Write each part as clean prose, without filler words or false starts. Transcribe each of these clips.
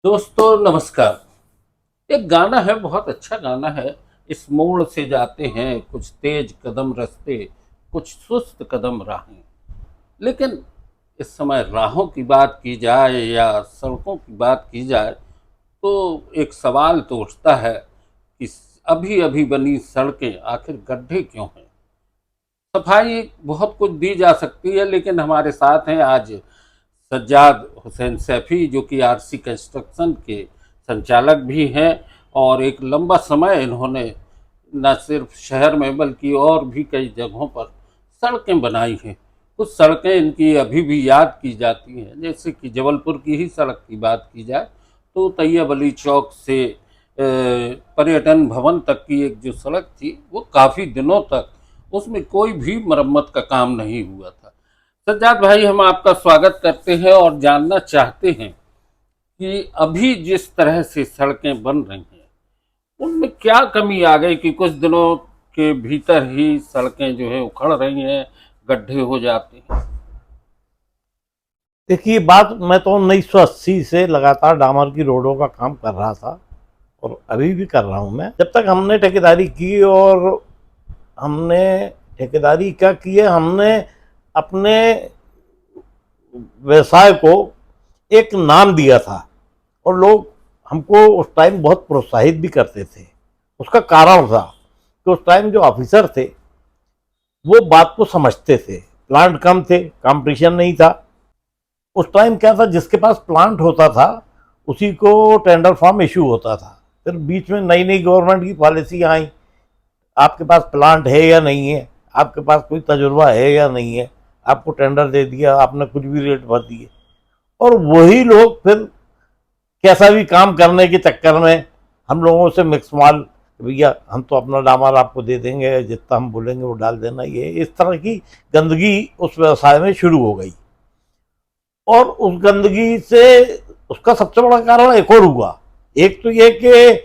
दोस्तों नमस्कार। एक गाना है, बहुत अच्छा गाना है। इस मोड़ से जाते हैं कुछ तेज कदम रास्ते, कुछ सुस्त कदम राहें। लेकिन इस समय राहों की बात की जाए या सड़कों की बात की जाए तो एक सवाल तो उठता है कि अभी अभी बनी सड़कें आखिर गड्ढे क्यों हैं। सफाई बहुत कुछ दी जा सकती है, लेकिन हमारे साथ हैं आज सज्जाद हुसैन सैफी, जो कि आरसी कंस्ट्रक्शन के संचालक भी हैं और एक लंबा समय इन्होंने न सिर्फ शहर में बल्कि और भी कई जगहों पर सड़कें बनाई हैं। कुछ सड़कें इनकी अभी भी याद की जाती हैं, जैसे कि जबलपुर की ही सड़क की बात की जाए तो तैयब अली चौक से पर्यटन भवन तक की एक जो सड़क थी वो काफ़ी दिनों तक उसमें कोई भी मरम्मत का काम नहीं हुआ था। सज्जाद भाई, हम आपका स्वागत करते हैं और जानना चाहते हैं कि अभी जिस तरह से सड़कें बन रही हैं उनमें क्या कमी आ गई कि कुछ दिनों के भीतर ही सड़कें जो है उखड़ रही हैं, गड्ढे हो जाते हैं। देखिए, बात मैं तो 1980 से लगातार डामर की रोडों का काम कर रहा था और अभी भी कर रहा हूं। मैं जब तक हमने ठेकेदारी की और हमने ठेकेदारी क्या की है, हमने अपने व्यवसाय को एक नाम दिया था और लोग हमको उस टाइम बहुत प्रोत्साहित भी करते थे। उसका कारण था कि उस टाइम जो ऑफिसर थे वो बात को समझते थे। प्लांट कम थे, कंपटीशन नहीं था। उस टाइम क्या था, जिसके पास प्लांट होता था उसी को टेंडर फॉर्म इशू होता था। फिर बीच में नई नई गवर्नमेंट की पॉलिसी आई, आपके पास प्लांट है या नहीं है, आपके पास कोई तजुर्बा है या नहीं है, आपको टेंडर दे दिया, आपने कुछ भी रेट भर दिए और वही लोग फिर कैसा भी काम करने के चक्कर में हम लोगों से मिक्स माल, भैया हम तो अपना डामर आपको दे देंगे, जितना हम बोलेंगे वो डाल देना। ये इस तरह की गंदगी उस व्यवसाय में शुरू हो गई और उस गंदगी से उसका सबसे बड़ा कारण एक और हुआ। एक तो ये कि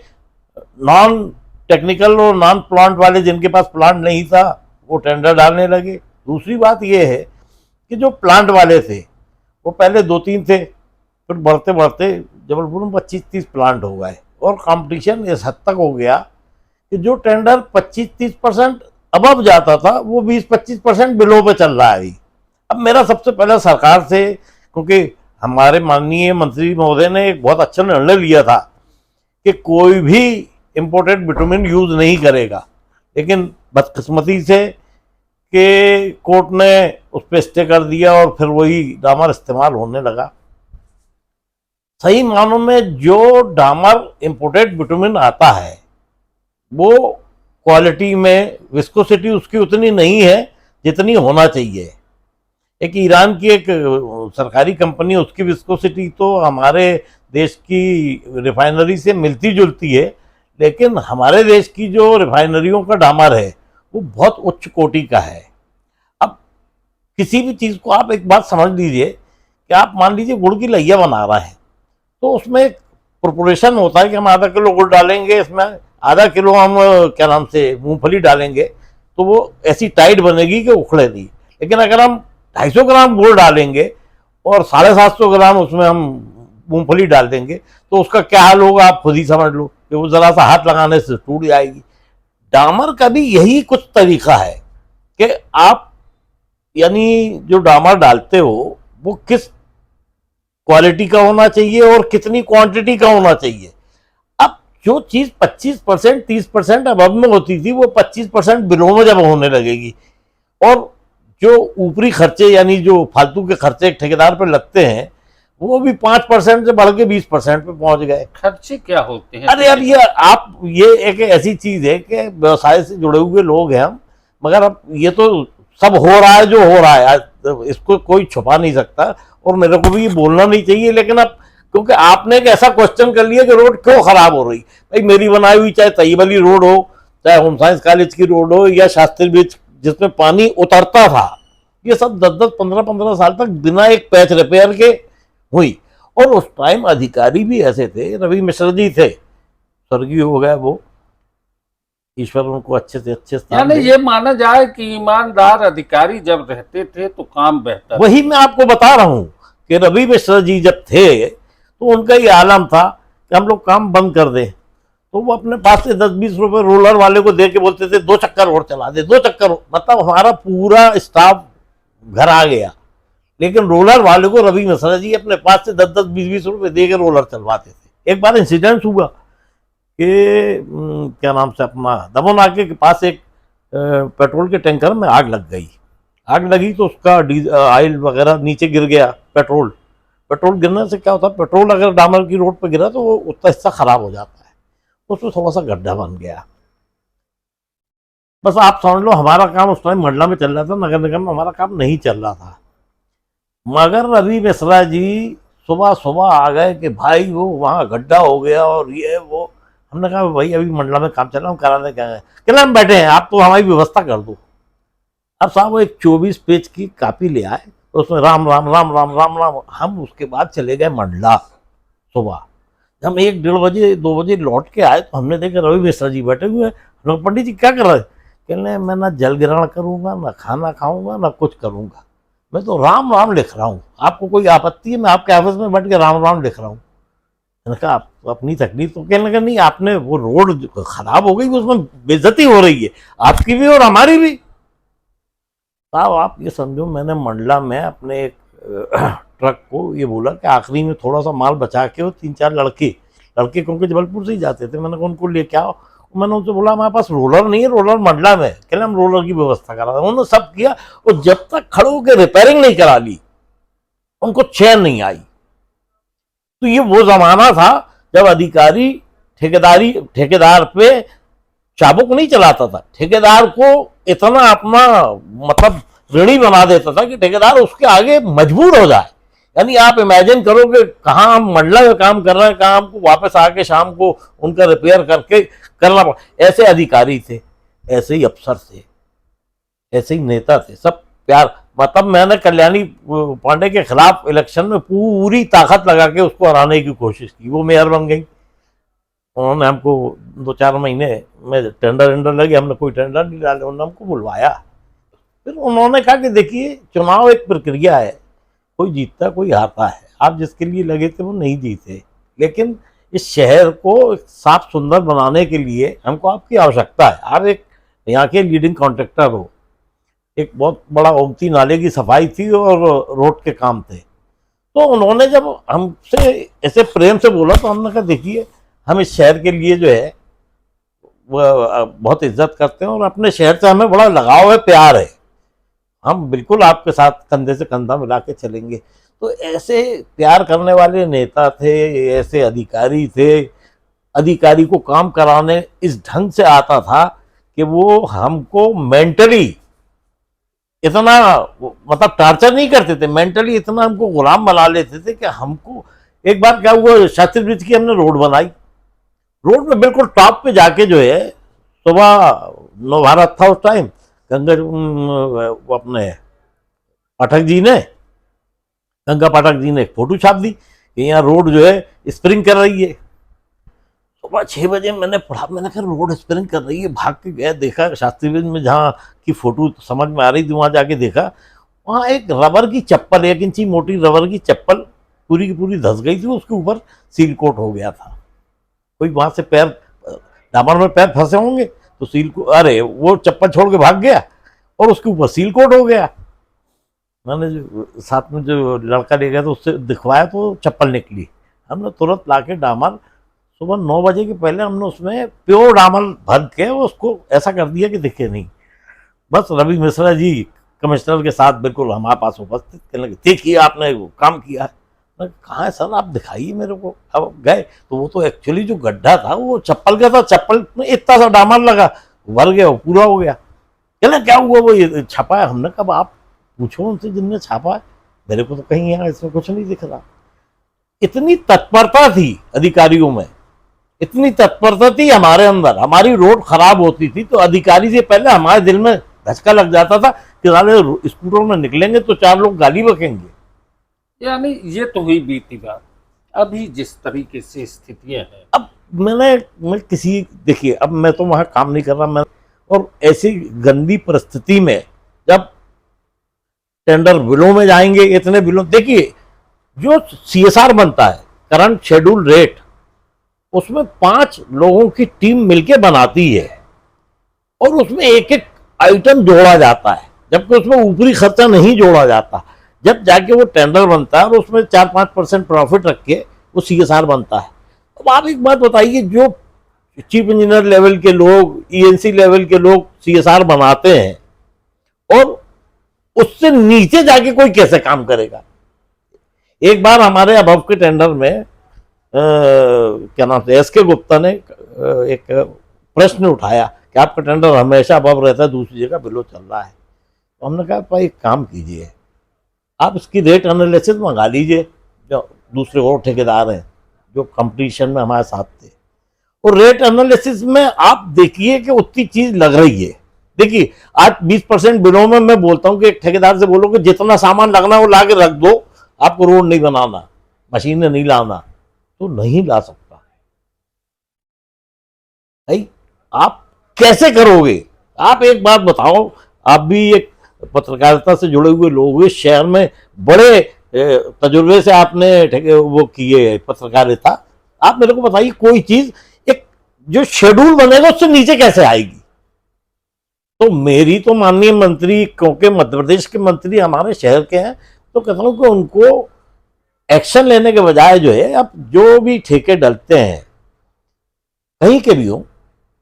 नॉन टेक्निकल और नॉन प्लांट वाले, जिनके पास प्लांट नहीं था, वो टेंडर डालने लगे। दूसरी बात ये है कि जो प्लांट वाले थे वो पहले 2-3 थे, फिर बढ़ते बढ़ते जबलपुर में 25-30 प्लांट हो गए और कंपटीशन इस हद तक हो गया कि जो टेंडर 25-30% अबव जाता था वो 20-25% बिलो पे चल रहा है अभी। अब मेरा सबसे पहले सरकार से, क्योंकि हमारे माननीय मंत्री महोदय ने एक बहुत अच्छा निर्णय लिया था कि कोई भी इम्पोर्टेड बिटुमिन यूज नहीं करेगा, लेकिन बदकिस्मती से कि कोर्ट ने उस पर स्टे कर दिया और फिर वही डामर इस्तेमाल होने लगा। सही मानों में जो डामर इम्पोर्टेड बिटुमिन आता है वो क्वालिटी में विस्कोसिटी उसकी उतनी नहीं है जितनी होना चाहिए। एक ईरान की एक सरकारी कंपनी, उसकी विस्कोसिटी तो हमारे देश की रिफाइनरी से मिलती जुलती है, लेकिन हमारे देश की जो रिफाइनरियों का डामर है वो बहुत उच्च कोटि का है। अब किसी भी चीज़ को आप एक बात समझ लीजिए कि आप मान लीजिए गुड़ की लैया बना रहे हैं तो उसमें एक प्रोपोर्शन होता है कि हम आधा किलो गुड़ डालेंगे, इसमें आधा किलो हम क्या नाम से मूंगफली डालेंगे, तो वो ऐसी टाइट बनेगी कि उखड़े नहीं। लेकिन अगर हम 250 ग्राम गुड़ डालेंगे और 750 ग्राम उसमें हम मूंगफली डाल देंगे तो उसका क्या हाल होगा आप खुद ही समझ लो कि वो जरा सा हाथ लगाने से टूट जाएगी। डामर का भी यही कुछ तरीका है कि आप यानी जो डामर डालते हो वो किस क्वालिटी का होना चाहिए और कितनी क्वांटिटी का होना चाहिए। अब जो चीज 25% 30% अबव में होती थी वो 25% बिलो में जब होने लगेगी और जो ऊपरी खर्चे यानी जो फालतू के खर्चे ठेकेदार पर लगते हैं वो भी 5% से बढ़ के 20% पे पहुंच गए। खर्चे क्या होते हैं? अरे अब ये एक ऐसी चीज है कि व्यवसाय से जुड़े हुए लोग हैं हम, मगर अब ये तो सब हो रहा है जो हो रहा है, इसको कोई छुपा नहीं सकता और मेरे को भी ये बोलना नहीं चाहिए। लेकिन अब क्योंकि आपने एक ऐसा क्वेश्चन कर लिया कि रोड क्यों खराब हो रही, भाई मेरी बनाई हुई चाहे तैयब अली रोड हो, चाहे होम साइंस कॉलेज की रोड हो या शास्त्री ब्रिज जिसमें पानी उतरता था, ये सब 10-10 15-15 साल तक बिना एक पैच रिपेयर के हुई। और उस टाइम अधिकारी भी ऐसे थे, रवि मिश्र जी थे, स्वर्गीय हो गए वो, ईश्वर उनको अच्छे से अच्छे स्थान यानी ये माना जाए कि ईमानदार अधिकारी जब रहते थे तो काम बेहतर। वही मैं आपको बता रहा हूं कि रवि मिश्र जी जब थे तो उनका ये आलम था कि हम लोग काम बंद कर दें, तो वो अपने पास से 10-20 रुपए रोलर वाले को दे के बोलते थे 2 चक्कर और चला दे, 2 चक्कर और। मतलब हमारा पूरा स्टाफ घर आ गया, लेकिन रोलर वाले को रवि मिश्रा जी अपने पास से 10-10, 20-20 रुपए दे के रोलर चलवाते थे। एक बार इंसिडेंट हुआ कि क्या नाम से अपना दमन नाके के पास एक पेट्रोल के टैंकर में आग लग गई। आग लगी तो उसका ऑयल वगैरह नीचे गिर गया। पेट्रोल गिरने से क्या होता है, पेट्रोल अगर डामर की रोड पर गिरा तो वो उतना हिस्सा खराब हो जाता है, उसमें थोड़ा सा गड्ढा बन गया। बस आप समझ लो हमारा काम उस टाइम मंडला में चल रहा था, नगर निगम में हमारा काम नहीं चल रहा था। मगर रवि मिश्रा जी सुबह सुबह आ गए कि भाई वो वहाँ गड्ढा हो गया और ये वो। हमने कहा भाई अभी मंडला में काम चल रहा है, हम कराने क्या है, कहना हम बैठे हैं, आप तो हमारी व्यवस्था कर दो। अब साहब वो एक 24 पेज की कापी ले आए, तो उसमें राम राम राम राम राम राम। हम उसके बाद चले गए मंडला सुबह। हम 1-1:30 2 बजे लौट के आए तो हमने देखा रवि मिश्रा जी बैठे हुए हैं। पंडित जी क्या कर रहे हैं? कहने मैं ना जल ग्रहण करूंगा, ना खाना खाऊंगा, ना कुछ करूंगा, मैं तो राम राम लिख रहा हूँ। आपको कोई आपत्ति है? मैं आपके ऑफिस में बैठ के राम राम लिख रहा हूँ। मैंने कहा आप अपनी तकलीफ तो। कहने लगा नहीं, आपने वो रोड खराब हो गई, उसमें बेइज्जती हो रही है आपकी भी और हमारी भी। साहब आप ये समझो, मैंने मंडला में अपने एक ट्रक को ये बोला कि आखिरी में थोड़ा सा माल बचा के, वो 3-4 लड़के क्योंकि जबलपुर से ही जाते थे, मैंने कहा उनको लेके आओ। मैंने उनसे बोला हमारे पास रोलर नहीं है, रोलर मंडला में। कहने हम रोलर की व्यवस्था करा रहे। उन्होंने सब किया और जब तक खड़े होकर रिपेयरिंग नहीं करा ली उनको चैन नहीं आई। तो ये वो जमाना था जब अधिकारी ठेकेदार पे चाबुक नहीं चलाता था, ठेकेदार को इतना अपना मतलब ऋणी बना देता था कि ठेकेदार उसके आगे मजबूर हो जाए। यानी आप इमेजिन करो कि कहाँ हम मंडला में काम कर रहे हैं, कहाँ हमको वापस आके शाम को उनका रिपेयर करके करना पड़ा। ऐसे अधिकारी थे, ऐसे ही अफसर थे, ऐसे ही नेता थे, सब प्यार। मतलब मैंने कल्याणी पांडे के खिलाफ इलेक्शन में पूरी ताकत लगा के उसको हराने की कोशिश की। वो मेयर बन गई, उन्होंने हमको 2-4 महीने में टेंडर लगे, हमने कोई टेंडर नहीं डाले, उन्होंने हमको बुलवाया। फिर उन्होंने कहा कि देखिए चुनाव एक प्रक्रिया है, कोई जीतता कोई हारता है, आप जिसके लिए लगे थे वो नहीं जीते, लेकिन इस शहर को साफ सुंदर बनाने के लिए हमको आपकी आवश्यकता है। आप एक यहाँ के लीडिंग कॉन्ट्रैक्टर हो। एक बहुत बड़ा ओमती नाले की सफाई थी और रोड के काम थे। तो उन्होंने जब हमसे ऐसे प्रेम से बोला तो हमने कहा देखिए हम इस शहर के लिए जो है वो बहुत इज्जत करते हैं और अपने शहर से हमें बड़ा लगाव है, प्यार है, हम बिल्कुल आपके साथ कंधे से कंधा मिला के चलेंगे। तो ऐसे प्यार करने वाले नेता थे, ऐसे अधिकारी थे। अधिकारी को काम कराने इस ढंग से आता था कि वो हमको मेंटली इतना मतलब टॉर्चर नहीं करते थे, मेंटली इतना हमको गुलाम बना लेते थे कि हमको। एक बार क्या हुआ, शास्त्री ब्रिज की हमने रोड बनाई, रोड में बिल्कुल टॉप पे जाके जो है सुबह नवभारत था उस टाइम, गंगा वो अपने गंगा पाठक जी ने एक फोटो छाप दी कि यहाँ रोड जो है स्प्रिंग कर रही है। सुबह 6 बजे मैंने पढ़ा, मैंने कहा रोड स्प्रिंग कर रही है। भाग के गया, देखा शास्त्री ब्रिज में जहाँ की फोटो समझ में आ रही थी, वहाँ जाके देखा वहाँ एक रबर की चप्पल, 1 इंची मोटी रबर की चप्पल पूरी की पूरी धंस गई थी, उसके ऊपर सील कोट हो गया था। कोई वहां से पैर डामर में पैर फंसे होंगे तो सील को, अरे वो चप्पल छोड़ के भाग गया और उसके ऊपर सील कोट हो गया। मैंने जो साथ में जो लड़का ले गया तो उससे दिखवाया तो चप्पल निकली। हमने तुरंत लाके डामर सुबह 9 बजे के पहले हमने उसमें प्योर डामर भर के उसको ऐसा कर दिया कि दिखे नहीं। बस रवि मिश्रा जी कमिश्नर के साथ बिल्कुल हमारे पास उपस्थित, कहने लगे देखिए आपने वो काम किया है। कहाँ है सर, आप दिखाइए मेरे को। अब गए तो वो तो एक्चुअली जो गड्ढा था वो चप्पल का था, चप्पल में इतना सा डामर लगा, भर गया, वो पूरा हो गया। कहना क्या हुआ, वो ये छपा है। हमने कहा आप पूछो उनसे जिनने छापा है, मेरे को तो कहीं यहाँ इसमें कुछ नहीं दिख रहा। इतनी तत्परता थी अधिकारियों में, इतनी तत्परता थी हमारे अंदर। हमारी रोड खराब होती थी तो अधिकारी से पहले हमारे दिल में धचका लग जाता था कि साले स्कूटर में निकलेंगे तो 4 लोग गाली बकेंगे। यानी ये तो हुई बीती बात। अभी जिस तरीके से स्थितियां हैं, अब मैं किसी, देखिए अब मैं तो वहां काम नहीं कर रहा, मैं और ऐसी गंदी परिस्थिति में जब टेंडर बिलों में जाएंगे, इतने बिलों, देखिए जो CSR बनता है, करंट शेड्यूल रेट उसमें 5 लोगों की टीम मिलके बनाती है और उसमें एक एक आइटम जोड़ा जाता है, जबकि उसमें ऊपरी खर्चा नहीं जोड़ा जाता। जब जाके वो टेंडर बनता है और उसमें 4-5% प्रॉफिट रख के वो CSR बनता है। अब आप एक बात बताइए, जो चीफ इंजीनियर लेवल के लोग, ENC लेवल के लोग CSR बनाते हैं और उससे नीचे जाके कोई कैसे काम करेगा? एक बार हमारे अभव के टेंडर में क्या नाम से SK गुप्ता ने एक प्रश्न उठाया कि आपका टेंडर हमेशा अभव रहता है, दूसरी जगह बिलो चल रहा है। तो हमने कहा भाई एक काम कीजिए, आप इसकी रेट एनालिसिस मंगा लीजिए, जो दूसरे और ठेकेदार हैं जो कंपटीशन में हमारे साथ थे, और रेट एनालिसिस में आप देखिए कि उतनी चीज लग रही है। देखिए आज 20% बिलों में मैं बोलता हूं कि एक ठेकेदार से बोलो कि जितना सामान लगना वो ला के रख दो, आपको रोड नहीं बनाना, मशीनें नहीं लाना, तो नहीं ला सकता भाई। आप कैसे करोगे? आप एक बात बताओ, आप भी एक पत्रकारिता से जुड़े हुए लोग, इस शहर में बड़े तजुर्बे से आपने वो किए पत्रकारिता, आप मेरे को बताइए कोई चीज एक जो शेड्यूल बनेगा उससे नीचे कैसे आएगी? तो मेरी तो माननीय मंत्री, क्योंकि मध्य प्रदेश के मंत्री हमारे शहर के हैं, तो कहता हूं कि उनको एक्शन लेने के बजाय जो है, अब जो भी ठेके डलते हैं कहीं के भी हो,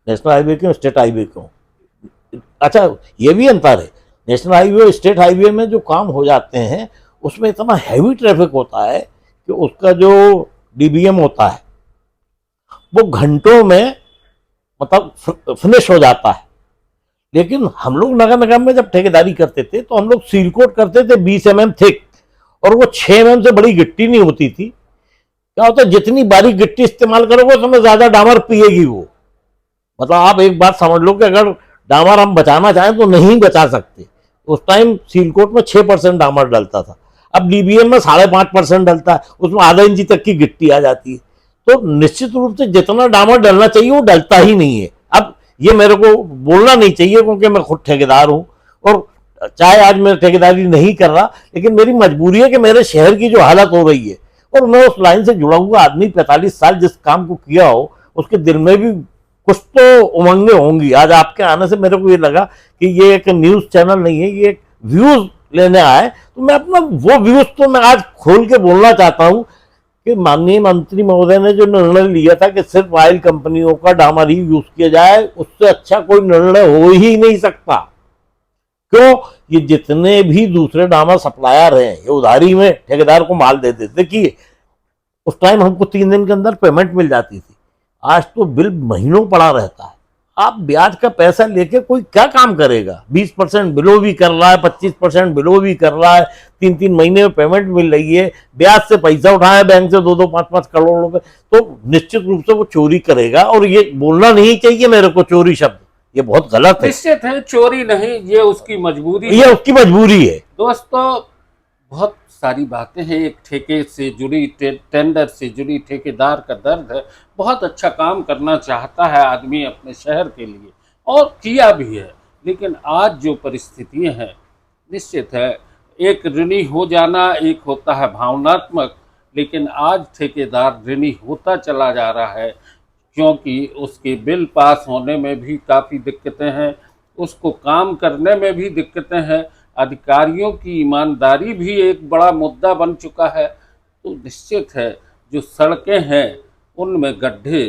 नेशनल हाईवे के, स्टेट हाईवे के, अच्छा ये भी अंतर है, नेशनल हाईवे और स्टेट हाईवे में जो काम हो जाते हैं उसमें इतना हैवी ट्रैफिक होता है कि उसका जो DBM होता है वो घंटों में मतलब फिनिश हो जाता है। लेकिन हम लोग नगर निगम में जब ठेकेदारी करते थे तो हम लोग सील कोट करते थे 20 mm थिक, और वो 6 mm से बड़ी गिट्टी नहीं होती थी। क्या होता है, जितनी बारीक गिट्टी इस्तेमाल करोगे उसमें ज्यादा डामर पिएगी वो। मतलब आप एक बात समझ लो कि अगर डामर हम बचाना चाहें तो नहीं बचा सकते। उस टाइम सील कोट में 6% डामर डलता था, अब DBM में 5.5% डलता है, उसमें आधा इंची तक की गिट्टी आ जाती है। तो निश्चित रूप से जितना डामर डलना चाहिए वो डलता ही नहीं है। अब ये मेरे को बोलना नहीं चाहिए क्योंकि मैं खुद ठेकेदार हूं, और चाहे आज मैं ठेकेदारी नहीं कर रहा, लेकिन मेरी मजबूरी है कि मेरे शहर की जो हालत हो रही है, और मैं उस लाइन से जुड़ा हुआ आदमी 45 साल जिस काम को किया हो, उसके दिल में भी कुछ तो उमंगें होंगी। आज आपके आने से मेरे को ये लगा कि ये एक न्यूज चैनल नहीं है, ये एक व्यूज लेने आए, तो मैं अपना वो व्यूज तो मैं आज खोल के बोलना चाहता हूं कि माननीय मंत्री महोदय ने जो निर्णय लिया था कि सिर्फ ऑयल कंपनियों का डामर ही यूज किया जाए, उससे अच्छा कोई निर्णय हो ही नहीं सकता। क्यों? ये जितने भी दूसरे डामर सप्लायर हैं ये उधारी में ठेकेदार को माल दे देते। देखिए उस टाइम हमको 3 दिन के अंदर पेमेंट मिल जाती थी, आज तो बिल महीनों पड़ा रहता है। आप ब्याज का पैसा लेके कोई क्या काम करेगा? 20% बिलो भी कर रहा है, 25% बिलो भी कर रहा है, 3-3 महीने में पेमेंट मिल रही है, ब्याज से पैसा उठाया बैंक से 2-2, 5-5 करोड़ रुपए, तो निश्चित रूप से वो चोरी करेगा। और ये बोलना नहीं चाहिए मेरे को चोरी शब्द, ये बहुत गलत है। निश्चित है चोरी नहीं, ये उसकी मजबूरी ये उसकी मजबूरी है। दोस्तों बहुत सारी बातें हैं, एक ठेके से जुड़ी, टेंडर से जुड़ी, ठेकेदार का दर्द है। बहुत अच्छा काम करना चाहता है आदमी अपने शहर के लिए, और किया भी है, लेकिन आज जो परिस्थितियां हैं, निश्चित है एक ऋणी हो जाना एक होता है भावनात्मक, लेकिन आज ठेकेदार ऋणी होता चला जा रहा है, क्योंकि उसके बिल पास होने में भी काफ़ी दिक्कतें हैं, उसको काम करने में भी दिक्कतें हैं, अधिकारियों की ईमानदारी भी एक बड़ा मुद्दा बन चुका है। तो निश्चित है जो सड़कें हैं उनमें गड्ढे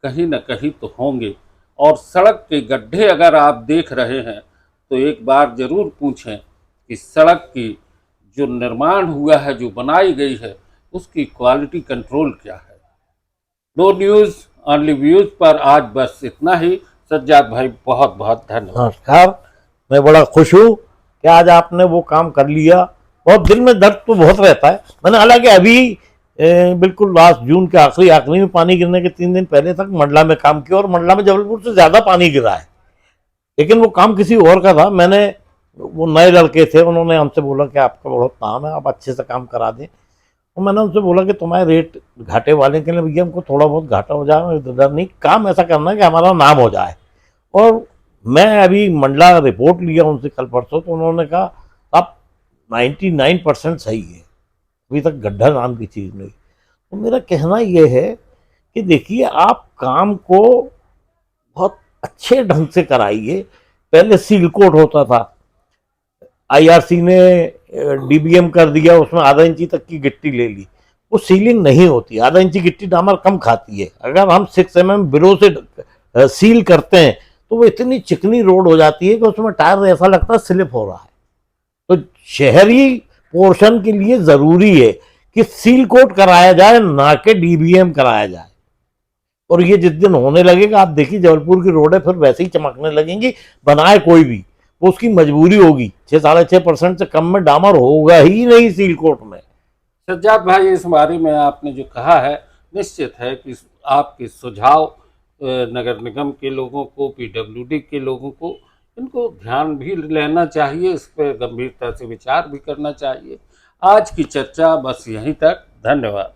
कहीं न कहीं तो होंगे, और सड़क के गड्ढे अगर आप देख रहे हैं तो एक बार ज़रूर पूछें कि सड़क की जो निर्माण हुआ है, जो बनाई गई है, उसकी क्वालिटी कंट्रोल क्या है। नो न्यूज़ ऑनली व्यूज़ पर आज बस इतना ही। सज्जाद भाई बहुत बहुत धन्यवाद। नमस्कार, मैं बड़ा खुश हूँ कि आज आपने वो काम कर लिया। बहुत दिल में दर्द तो बहुत रहता है। मैंने हालांकि अभी बिल्कुल लास्ट जून के आखिरी में पानी गिरने के 3 दिन पहले तक मंडला में काम किया, और मंडला में जबलपुर से ज्यादा पानी गिरा है, लेकिन वो काम किसी और का था। मैंने, वो नए लड़के थे, उन्होंने हमसे बोला कि आपका बहुत नाम है, आप अच्छे से काम करा दें। तो मैंने उनसे बोला कि तुम्हारे रेट घाटे वाले के लिए भैया हमको थोड़ा बहुत घाटा हो जाए, डर नहीं, काम ऐसा करना है कि हमारा नाम हो जाए। और मैं अभी मंडला रिपोर्ट लिया उनसे कल परसों, तो उन्होंने कहा अब 99% सही है, अभी तक गड्ढा नाम की चीज़ नहीं। तो मेरा कहना यह है कि देखिए, आप काम को बहुत अच्छे ढंग से कराइए। पहले सील कोट होता था, आईआरसी ने डीबीएम कर दिया, उसमें आधा इंची तक की गिट्टी ले ली। वो सीलिंग नहीं होती, आधा इंची गिट्टी डामर कम खाती है। अगर हम 6 mm बिरो से सील करते हैं तो वो इतनी चिकनी रोड हो जाती है कि उसमें टायर ऐसा लगता है स्लिप हो रहा है। तो शहरी पोर्शन के लिए जरूरी है कि सील कोट कराया जाए, ना कि डीबीएम कराया जाए। और ये जिस दिन होने लगेगा, आप देखिए जबलपुर की रोडें फिर वैसे ही चमकने लगेंगी, बनाए कोई भी, वो उसकी मजबूरी होगी। 6-6.5% से कम में डामर होगा ही नहीं सील कोट में। सज्जाद भाई, इस बारे में आपने जो कहा है, निश्चित है कि आपके सुझाव नगर निगम के लोगों को, पीडब्ल्यूडी के लोगों को, इनको ध्यान भी लेना चाहिए, इस पर गंभीरता से विचार भी करना चाहिए। आज की चर्चा बस यहीं तक। धन्यवाद।